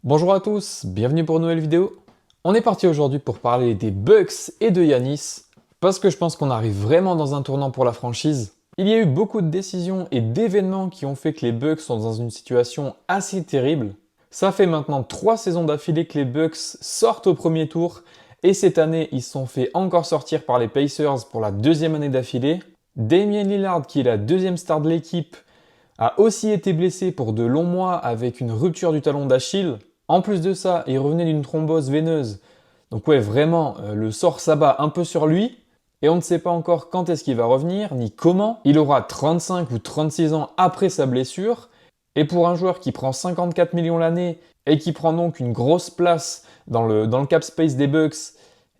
Bonjour à tous, bienvenue pour une nouvelle vidéo. On est parti aujourd'hui pour parler des Bucks et de Giannis, parce que je pense qu'on arrive vraiment dans un tournant pour la franchise. Il y a eu beaucoup de décisions et d'événements qui ont fait que les Bucks sont dans une situation assez terrible. Ça fait maintenant 3 saisons d'affilée que les Bucks sortent au premier tour, et cette année ils se sont fait encore sortir par les Pacers pour la deuxième année d'affilée. Damian Lillard, qui est la deuxième star de l'équipe, a aussi été blessé pour de longs mois avec une rupture du talon d'Achille. En plus de ça, il revenait d'une thrombose veineuse. Donc ouais, vraiment, le sort s'abat un peu sur lui. Et on ne sait pas encore quand est-ce qu'il va revenir, ni comment. Il aura 35 ou 36 ans après sa blessure. Et pour un joueur qui prend 54 millions l'année et qui prend donc une grosse place dans le cap space des Bucks,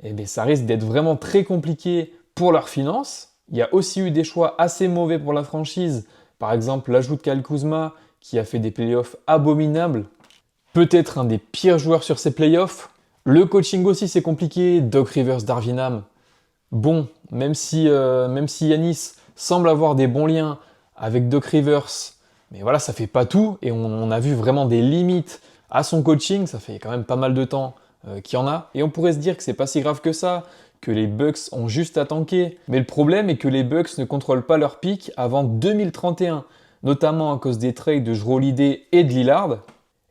eh bien, ça risque d'être vraiment très compliqué pour leurs finances. Il y a aussi eu des choix assez mauvais pour la franchise. Par exemple, l'ajout de Kyle Kuzma, qui a fait des playoffs abominables. Peut-être un des pires joueurs sur ces playoffs. Le coaching aussi, c'est compliqué. Doc Rivers, Darvin Ham. Bon, même si Giannis semble avoir des bons liens avec Doc Rivers, mais voilà, ça fait pas tout. Et on a vu vraiment des limites à son coaching. Ça fait quand même pas mal de temps qu'il y en a. Et on pourrait se dire que c'est pas si grave que ça, que les Bucks ont juste à tanker. Mais le problème est que les Bucks ne contrôlent pas leur pic avant 2031, notamment à cause des trades de Jrue Holiday et de Lillard.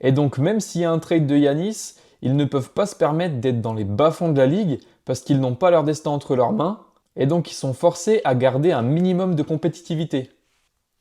Et donc même s'il y a un trade de Giannis, ils ne peuvent pas se permettre d'être dans les bas-fonds de la ligue parce qu'ils n'ont pas leur destin entre leurs mains, et donc ils sont forcés à garder un minimum de compétitivité.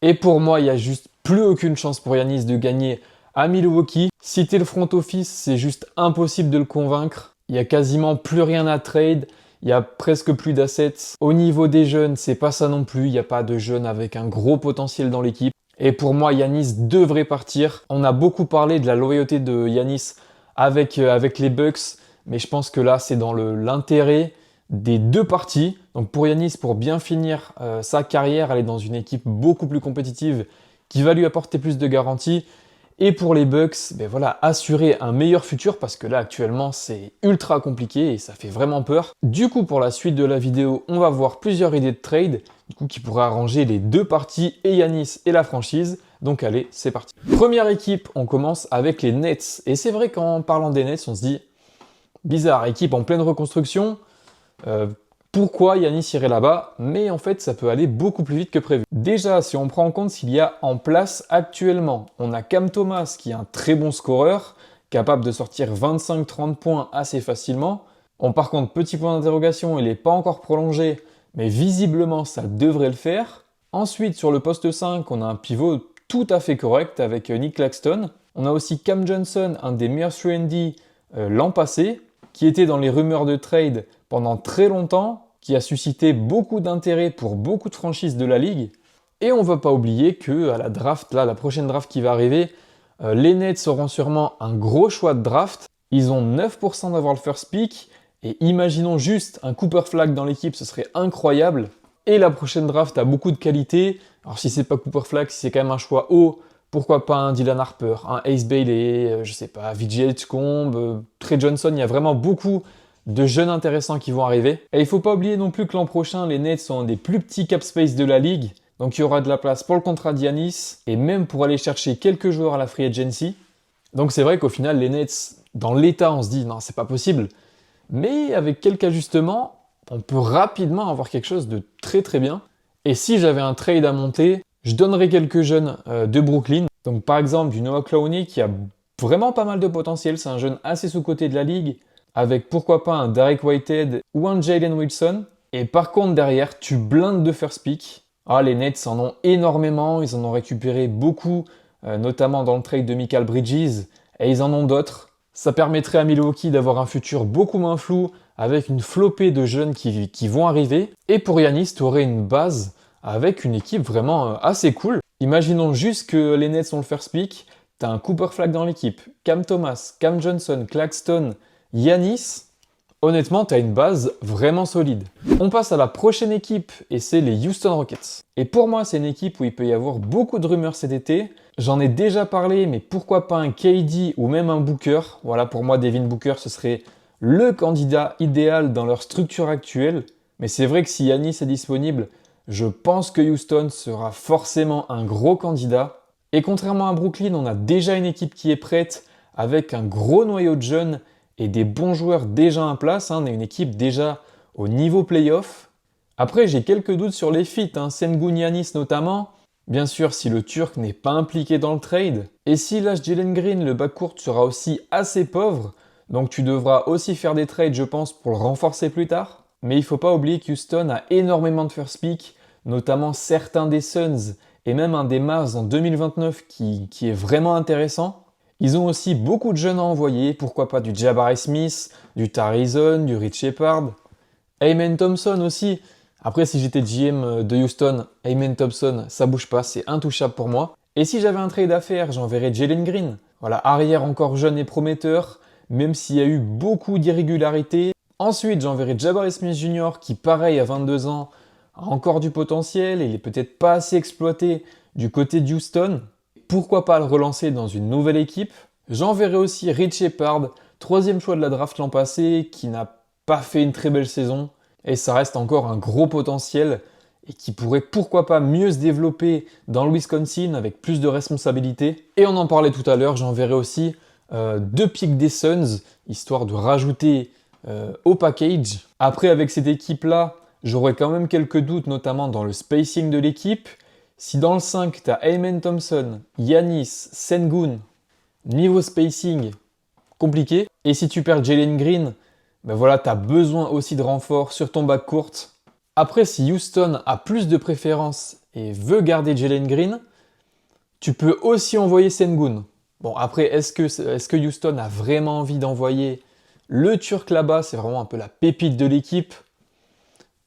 Et pour moi, il n'y a juste plus aucune chance pour Giannis de gagner à Milwaukee. Si t'es le front office, c'est juste impossible de le convaincre. Il n'y a quasiment plus rien à trade, il y a presque plus d'assets. Au niveau des jeunes, c'est pas ça non plus, il n'y a pas de jeunes avec un gros potentiel dans l'équipe. Et pour moi, Giannis devrait partir. On a beaucoup parlé de la loyauté de Giannis avec les Bucks, mais je pense que là, c'est dans l'intérêt des deux parties. Donc pour Giannis, pour bien finir sa carrière, aller dans une équipe beaucoup plus compétitive qui va lui apporter plus de garanties. Et pour les Bucks, ben voilà, assurer un meilleur futur parce que là actuellement c'est ultra compliqué et ça fait vraiment peur. Du coup pour la suite de la vidéo, on va voir plusieurs idées de trade qui pourraient arranger les deux parties et Giannis et la franchise. Donc allez, c'est parti. Première équipe, on commence avec les Nets. Et c'est vrai qu'en parlant des Nets, on se dit bizarre, équipe en pleine reconstruction. Pourquoi Giannis irait là-bas? Mais en fait, ça peut aller beaucoup plus vite que prévu. Déjà, si on prend en compte s'il y a en place actuellement, on a Cam Thomas qui est un très bon scoreur, capable de sortir 25-30 points assez facilement. Par contre, petit point d'interrogation, il n'est pas encore prolongé, mais visiblement, ça devrait le faire. Ensuite, sur le poste 5, on a un pivot tout à fait correct avec Nick Claxton. On a aussi Cam Johnson, un des meilleurs 3&D l'an passé, qui était dans les rumeurs de trade pendant très longtemps, qui a suscité beaucoup d'intérêt pour beaucoup de franchises de la ligue. Et on ne va pas oublier que à la draft, là, la prochaine draft qui va arriver, les Nets auront sûrement un gros choix de draft. Ils ont 9% d'avoir le first pick. Et imaginons juste un Cooper Flag dans l'équipe, ce serait incroyable. Et la prochaine draft a beaucoup de qualité. Alors si c'est pas Cooper Flag, si c'est quand même un choix haut, pourquoi pas un Dylan Harper, un Ace Bailey, je sais pas, VJ Edgecombe, Trey Johnson, il y a vraiment beaucoup de jeunes intéressants qui vont arriver. Et il faut pas oublier non plus que l'an prochain, les Nets sont un des plus petits cap space de la ligue. Donc il y aura de la place pour le contrat de Giannis et même pour aller chercher quelques joueurs à la free agency. Donc c'est vrai qu'au final, les Nets, dans l'état, on se dit non, c'est pas possible. Mais avec quelques ajustements, on peut rapidement avoir quelque chose de très très bien. Et si j'avais un trade à monter, je donnerais quelques jeunes de Brooklyn. Donc par exemple du Noah Clowney qui a vraiment pas mal de potentiel. C'est un jeune assez sous-coté de la ligue. Avec pourquoi pas un Derek Whitehead ou un Jalen Wilson. Et par contre derrière, tu blindes de first pick. Ah, les Nets en ont énormément. Ils en ont récupéré beaucoup, notamment dans le trade de Mikal Bridges. Et ils en ont d'autres. Ça permettrait à Milwaukee d'avoir un futur beaucoup moins flou avec une flopée de jeunes qui vont arriver. Et pour Giannis, tu aurais une base avec une équipe vraiment assez cool. Imaginons juste que les Nets ont le first pick, tu as un Cooper Flag dans l'équipe, Cam Thomas, Cam Johnson, Claxton, Giannis. Honnêtement, tu as une base vraiment solide. On passe à la prochaine équipe et c'est les Houston Rockets. Et pour moi, c'est une équipe où il peut y avoir beaucoup de rumeurs cet été. J'en ai déjà parlé, mais pourquoi pas un KD ou même un Booker. Voilà, pour moi, Devin Booker, ce serait le candidat idéal dans leur structure actuelle. Mais c'est vrai que si Giannis est disponible, je pense que Houston sera forcément un gros candidat. Et contrairement à Brooklyn, on a déjà une équipe qui est prête avec un gros noyau de jeunes et des bons joueurs déjà en place. On est une équipe déjà au niveau playoff. Après, j'ai quelques doutes sur les fits, Sengun Yanis notamment. Bien sûr, si le Turc n'est pas impliqué dans le trade. Et si lâche Jalen Green, le backcourt sera aussi assez pauvre. Donc tu devras aussi faire des trades, je pense, pour le renforcer plus tard. Mais il faut pas oublier qu'Houston a énormément de first pick, notamment certains des Suns et même un des Mavs en 2029 qui est vraiment intéressant. Ils ont aussi beaucoup de jeunes à envoyer, pourquoi pas du Jabari Smith, du Tarizon, du Rich Shepard. Amen Thompson aussi. Après, si j'étais GM de Houston, Amen Thompson, ça bouge pas, c'est intouchable pour moi. Et si j'avais un trade à faire, j'enverrais Jalen Green. Voilà, arrière encore jeune et prometteur, même s'il y a eu beaucoup d'irrégularités. Ensuite, j'enverrai Jabari Smith Jr. qui, pareil, à 22 ans, a encore du potentiel et il est peut-être pas assez exploité du côté de Houston. Pourquoi pas le relancer dans une nouvelle équipe? J'enverrai aussi Rich Shepard, troisième choix de la draft l'an passé, qui n'a pas fait une très belle saison. Et ça reste encore un gros potentiel et qui pourrait pourquoi pas mieux se développer dans le Wisconsin avec plus de responsabilités. Et on en parlait tout à l'heure, j'enverrai aussi 2 picks des Suns, histoire de rajouter au package. Après, avec cette équipe-là, j'aurais quand même quelques doutes, notamment dans le spacing de l'équipe. Si dans le 5, tu as Amen Thompson, Yanis, Sengun, niveau spacing, compliqué. Et si tu perds Jalen Green, ben voilà, tu as besoin aussi de renfort sur ton backcourt. Après, si Houston a plus de préférence et veut garder Jalen Green, tu peux aussi envoyer Sengun. Bon, après, est-ce que Houston a vraiment envie d'envoyer le Turc là-bas? C'est vraiment un peu la pépite de l'équipe.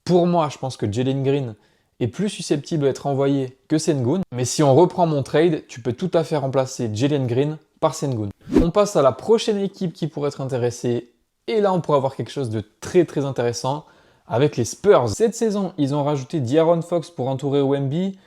Pour moi, je pense que Jalen Green est plus susceptible d'être envoyé que Sengun. Mais si on reprend mon trade, tu peux tout à fait remplacer Jalen Green par Sengun. On passe à la prochaine équipe qui pourrait être intéressée. Et là, on pourrait avoir quelque chose de très très intéressant avec les Spurs. Cette saison, ils ont rajouté De'Aaron Fox pour entourer Wemby.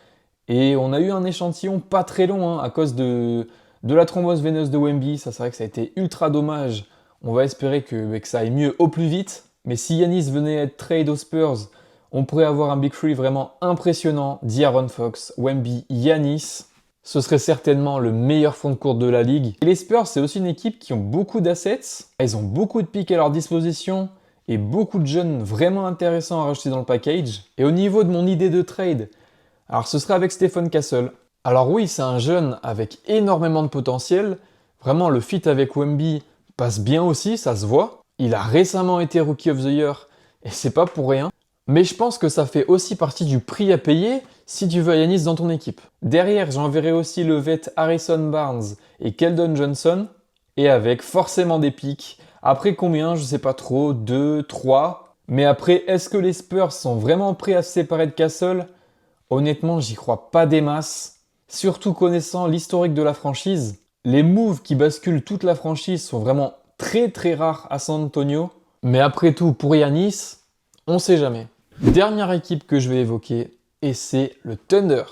Et on a eu un échantillon pas très long à cause de la thrombose veineuse de Wemby. Ça, c'est vrai que ça a été ultra dommage. On va espérer que ça aille mieux au plus vite. Mais si Yanis venait à être trade aux Spurs, on pourrait avoir un Big Three vraiment impressionnant. De'Aaron Fox, Wemby, Yanis. Ce serait certainement le meilleur fond de courte de la ligue. Et les Spurs, c'est aussi une équipe qui ont beaucoup d'assets. Ils ont beaucoup de picks à leur disposition et beaucoup de jeunes vraiment intéressants à rajouter dans le package. Et au niveau de mon idée de trade, alors ce serait avec Stephen Castle. Alors oui, c'est un jeune avec énormément de potentiel. Vraiment, le fit avec Wemby passe bien aussi, ça se voit. Il a récemment été Rookie of the Year et c'est pas pour rien. Mais je pense que ça fait aussi partie du prix à payer si tu veux Yanis dans ton équipe. Derrière, j'enverrai aussi le vet Harrison Barnes et Keldon Johnson. Et avec forcément des pics. Après combien, je sais pas trop, 2, 3. Mais après, est-ce que les Spurs sont vraiment prêts à se séparer de Castle? Honnêtement, j'y crois pas des masses. Surtout connaissant l'historique de la franchise. Les moves qui basculent toute la franchise sont vraiment très très rares à San Antonio. Mais après tout, pour Yanis, on sait jamais. Dernière équipe que je vais évoquer, et c'est le Thunder.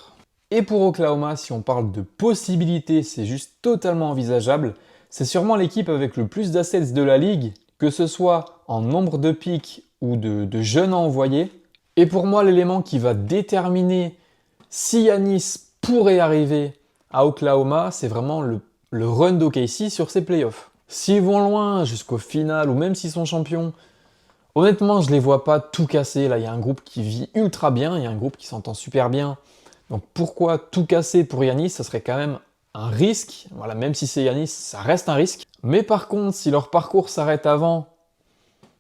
Et pour Oklahoma, si on parle de possibilités, c'est juste totalement envisageable. C'est sûrement l'équipe avec le plus d'assets de la ligue, que ce soit en nombre de picks ou de jeunes à envoyer. Et pour moi, l'élément qui va déterminer si Yanis pourrait arriver à Oklahoma, c'est vraiment le run d'OKC sur ses playoffs. S'ils vont loin jusqu'au final, ou même s'ils sont champions, honnêtement, je les vois pas tout casser. Là, il y a un groupe qui vit ultra bien, il y a un groupe qui s'entend super bien. Donc pourquoi tout casser pour Yanis? Ça serait quand même un risque. Voilà, même si c'est Yanis, ça reste un risque. Mais par contre, si leur parcours s'arrête avant,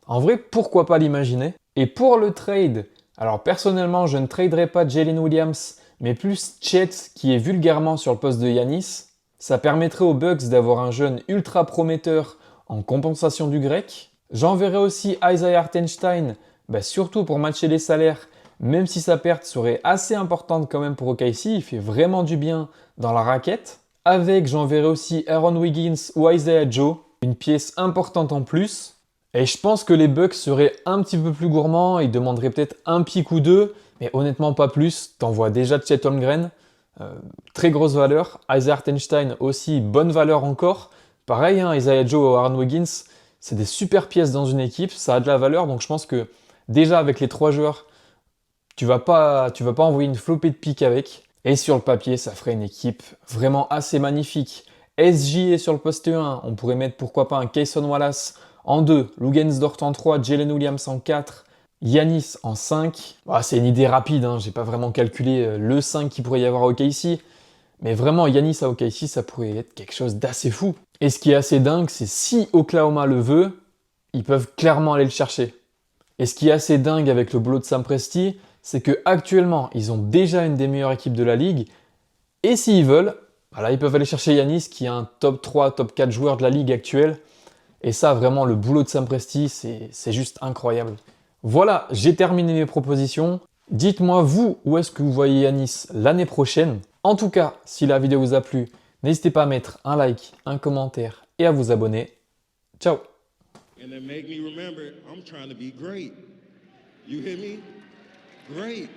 en vrai, pourquoi pas l'imaginer? Et pour le trade, alors personnellement, je ne traderai pas Jalen Williams, mais plus Chet qui est vulgairement sur le poste de Yanis. Ça permettrait aux Bucks d'avoir un jeune ultra prometteur en compensation du grec. J'enverrai aussi Isaiah Hartenstein, surtout pour matcher les salaires, même si sa perte serait assez importante quand même pour OKC, il fait vraiment du bien dans la raquette. Avec, j'enverrai aussi Aaron Wiggins ou Isaiah Joe, une pièce importante en plus. Et je pense que les Bucks seraient un petit peu plus gourmands, ils demanderaient peut-être un pick ou deux, mais honnêtement pas plus. T'envoies déjà Chet Holmgren, très grosse valeur. Isaiah Hartenstein aussi, bonne valeur encore. Pareil, Isaiah Joe ou Aaron Wiggins, c'est des super pièces dans une équipe, ça a de la valeur, donc je pense que déjà avec les 3 joueurs, tu vas pas envoyer une flopée de piques avec. Et sur le papier, ça ferait une équipe vraiment assez magnifique. SJ est sur le poste 1, on pourrait mettre pourquoi pas un Cason Wallace en 2, Lugensdort en 3, Jalen Williams en 4, Giannis en 5. Bah, c'est une idée rapide, hein, j'ai pas vraiment calculé le 5 qu'il pourrait y avoir à OKC. Mais vraiment, Giannis à OKC, ça pourrait être quelque chose d'assez fou. Et ce qui est assez dingue, c'est si Oklahoma le veut, ils peuvent clairement aller le chercher. Et ce qui est assez dingue avec le boulot de Sam Presti, c'est qu'actuellement, ils ont déjà une des meilleures équipes de la ligue. Et s'ils veulent, voilà, ils peuvent aller chercher Giannis, qui est un top 3, top 4 joueur de la ligue actuelle. Et ça, vraiment, le boulot de Sam Presti, c'est juste incroyable. Voilà, j'ai terminé mes propositions. Dites-moi, vous, où est-ce que vous voyez Giannis l'année prochaine? En tout cas, si la vidéo vous a plu, n'hésitez pas à mettre un like, un commentaire et à vous abonner. Ciao! And then make me remember, I'm trying to be great. You hear me? Great.